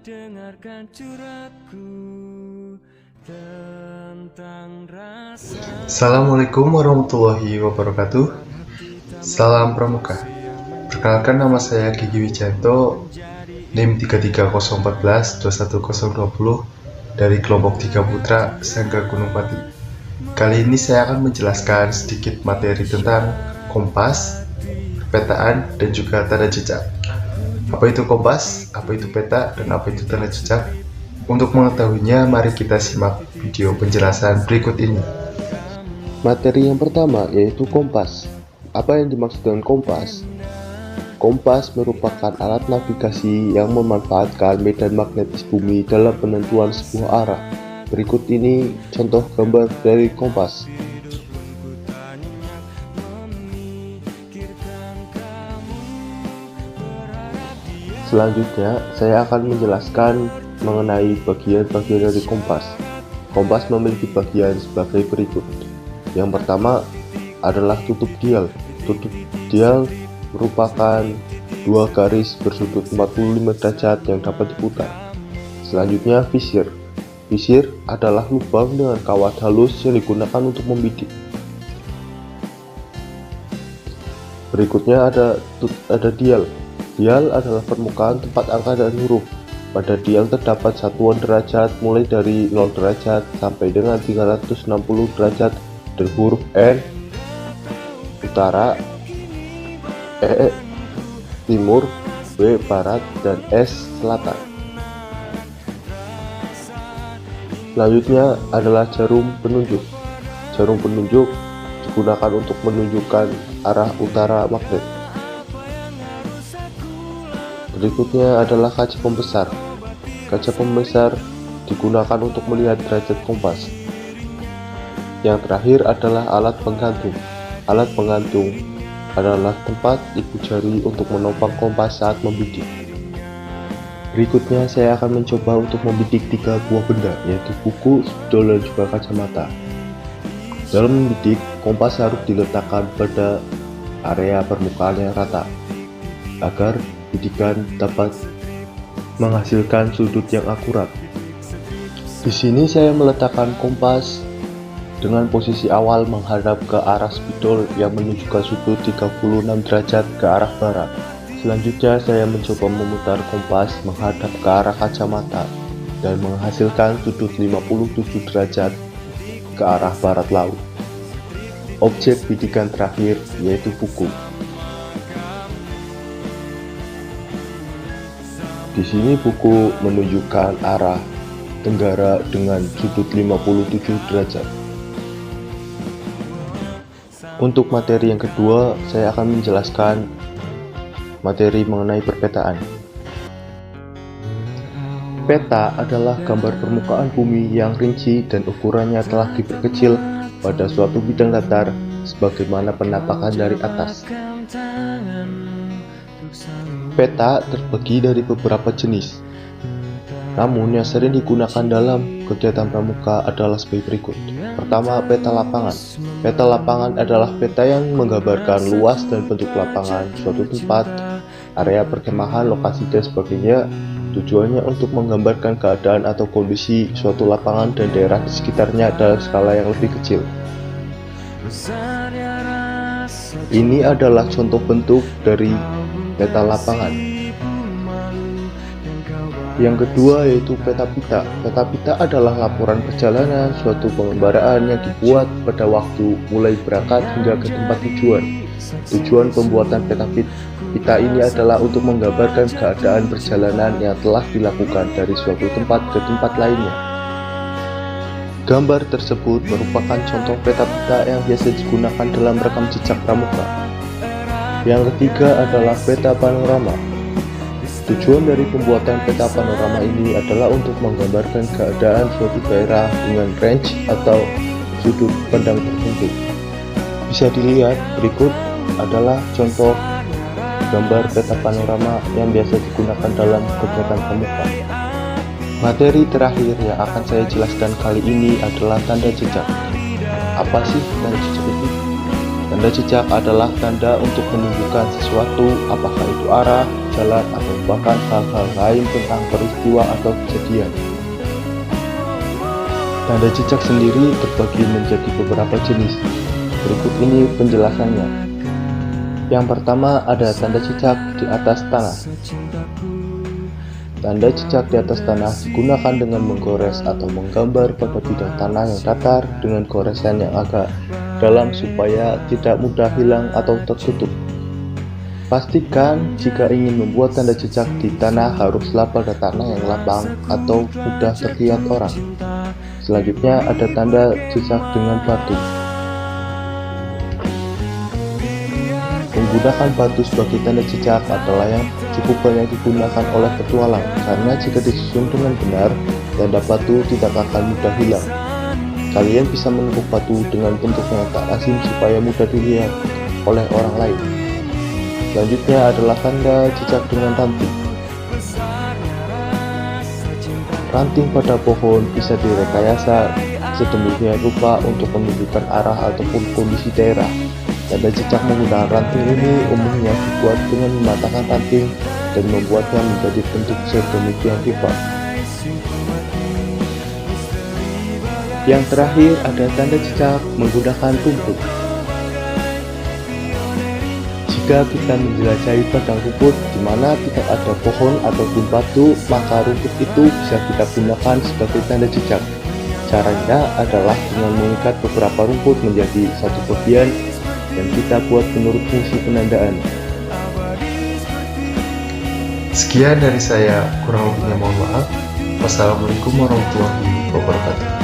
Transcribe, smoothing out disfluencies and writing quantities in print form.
dengarkan curhatku tentang rasa. Assalamualaikum warahmatullahi wabarakatuh. Salam Pramuka. Perkenalkan, nama saya Gigi Wijanto, NIM 3301421020 dari kelompok 3 Putra Sangga Gunung Pati. Kali ini saya akan menjelaskan sedikit materi tentang kompas, perpetaan, dan juga tanda jejak. Apa itu kompas, apa itu peta, dan apa itu tanda jejak? Untuk mengetahuinya, mari kita simak video penjelasan berikut ini. Materi yang pertama yaitu kompas. Apa yang dimaksud dengan kompas? Kompas merupakan alat navigasi yang memanfaatkan medan magnetis bumi dalam penentuan sebuah arah. Berikut ini contoh gambar dari kompas. Selanjutnya, saya akan menjelaskan mengenai bagian-bagian dari kompas. Kompas memiliki bagian sebagai berikut. Yang pertama adalah tutup dial. Tutup dial merupakan dua garis bersudut 45 derajat yang dapat diputar. Selanjutnya visir. Visir adalah lubang dengan kawat halus yang digunakan untuk membidik. Berikutnya ada dial. Dial adalah permukaan tempat angka dan huruf. Pada dial terdapat satuan derajat mulai dari 0 derajat sampai dengan 360 derajat dan huruf N utara, E timur, W barat, dan S selatan. Selanjutnya adalah jarum penunjuk. Jarum penunjuk digunakan untuk menunjukkan arah utara magnet. Berikutnya adalah kaca pembesar. Kaca pembesar digunakan untuk melihat derajat kompas. Yang terakhir adalah alat penggantung. Alat penggantung adalah tempat ibu jari untuk menopang kompas saat membidik. Berikutnya saya akan mencoba untuk membidik 3 buah benda, yaitu buku, spidol, dan juga kacamata. Dalam membidik, kompas harus diletakkan pada area permukaan yang rata agar bidikan dapat menghasilkan sudut yang akurat. Di sini saya meletakkan kompas dengan posisi awal menghadap ke arah spidol yang menunjukkan sudut 36 derajat ke arah barat. Selanjutnya saya mencoba memutar kompas menghadap ke arah kacamata dan menghasilkan sudut 57 derajat ke arah barat laut. Objek bidikan terakhir yaitu buku. Di sini buku menunjukkan arah tenggara dengan sudut 57 derajat. Untuk materi yang kedua, saya akan menjelaskan materi mengenai perpetaan. Peta adalah gambar permukaan bumi yang rinci dan ukurannya telah diperkecil pada suatu bidang datar sebagaimana penampakan dari atas. Peta terbagi dari beberapa jenis, namun yang sering digunakan dalam kegiatan pramuka adalah sebagai berikut. Pertama, peta lapangan. Peta lapangan adalah peta yang menggambarkan luas dan bentuk lapangan suatu tempat, area perkemahan, lokasi, dan sebagainya. Tujuannya untuk menggambarkan keadaan atau kondisi suatu lapangan dan daerah di sekitarnya dalam skala yang lebih kecil. Ini adalah contoh bentuk dari peta lapangan. Yang kedua yaitu peta pita. Peta pita adalah laporan perjalanan suatu pengembaraan yang dibuat pada waktu mulai berangkat hingga ke tempat tujuan. Tujuan pembuatan peta pita ini adalah untuk menggambarkan keadaan perjalanan yang telah dilakukan dari suatu tempat ke tempat lainnya. Gambar tersebut merupakan contoh peta pita yang biasa digunakan dalam rekam jejak pramuka. Yang ketiga adalah peta panorama. Tujuan dari pembuatan peta panorama ini adalah untuk menggambarkan keadaan suatu daerah dengan range atau sudut pandang tertentu. Bisa dilihat berikut adalah contoh gambar peta panorama yang biasa digunakan dalam kegiatan pramuka. Materi terakhir yang akan saya jelaskan kali ini adalah tanda jejak. Apa sih tanda jejak itu? Tanda jejak adalah tanda untuk menunjukkan sesuatu, apakah itu arah, jalan, atau bahkan hal-hal lain tentang peristiwa atau kejadian. Tanda jejak sendiri terbagi menjadi beberapa jenis. Berikut ini penjelasannya. Yang pertama ada tanda jejak di atas tanah. Tanda jejak di atas tanah digunakan dengan menggores atau menggambar pada bidang tanah yang datar dengan goresan yang agak dalam supaya tidak mudah hilang atau tertutup. Pastikan jika ingin membuat tanda jejak di tanah haruslah pada tanah yang lapang atau mudah terlihat orang. Selanjutnya ada tanda jejak dengan batu. Menggunakan batu sebagai tanda jejak adalah yang cukup banyak digunakan oleh petualang, karena jika disusun dengan benar, tanda batu tidak akan mudah hilang. Kalian bisa menepuk batu dengan bentuk yang tak lazim supaya mudah dilihat oleh orang lain. Selanjutnya adalah tanda jejak dengan ranting. Ranting pada pohon bisa direkayasa sedemikian rupa untuk menunjukkan arah ataupun kondisi daerah. Tanda jejak menggunakan ranting ini umumnya dibuat dengan mematangkan ranting dan membuatnya menjadi bentuk sedemikian rupa. Yang terakhir ada tanda jejak menggunakan rumput. Jika kita menjelajahi padang rumput di mana tidak ada pohon ataupun batu, maka rumput itu bisa kita gunakan sebagai tanda jejak. Caranya adalah dengan mengikat beberapa rumput menjadi satu bagian dan kita buat menurut fungsi penandaan. Sekian dari saya, kurang lebihnya mohon maaf. Wassalamualaikum warahmatullahi wabarakatuh.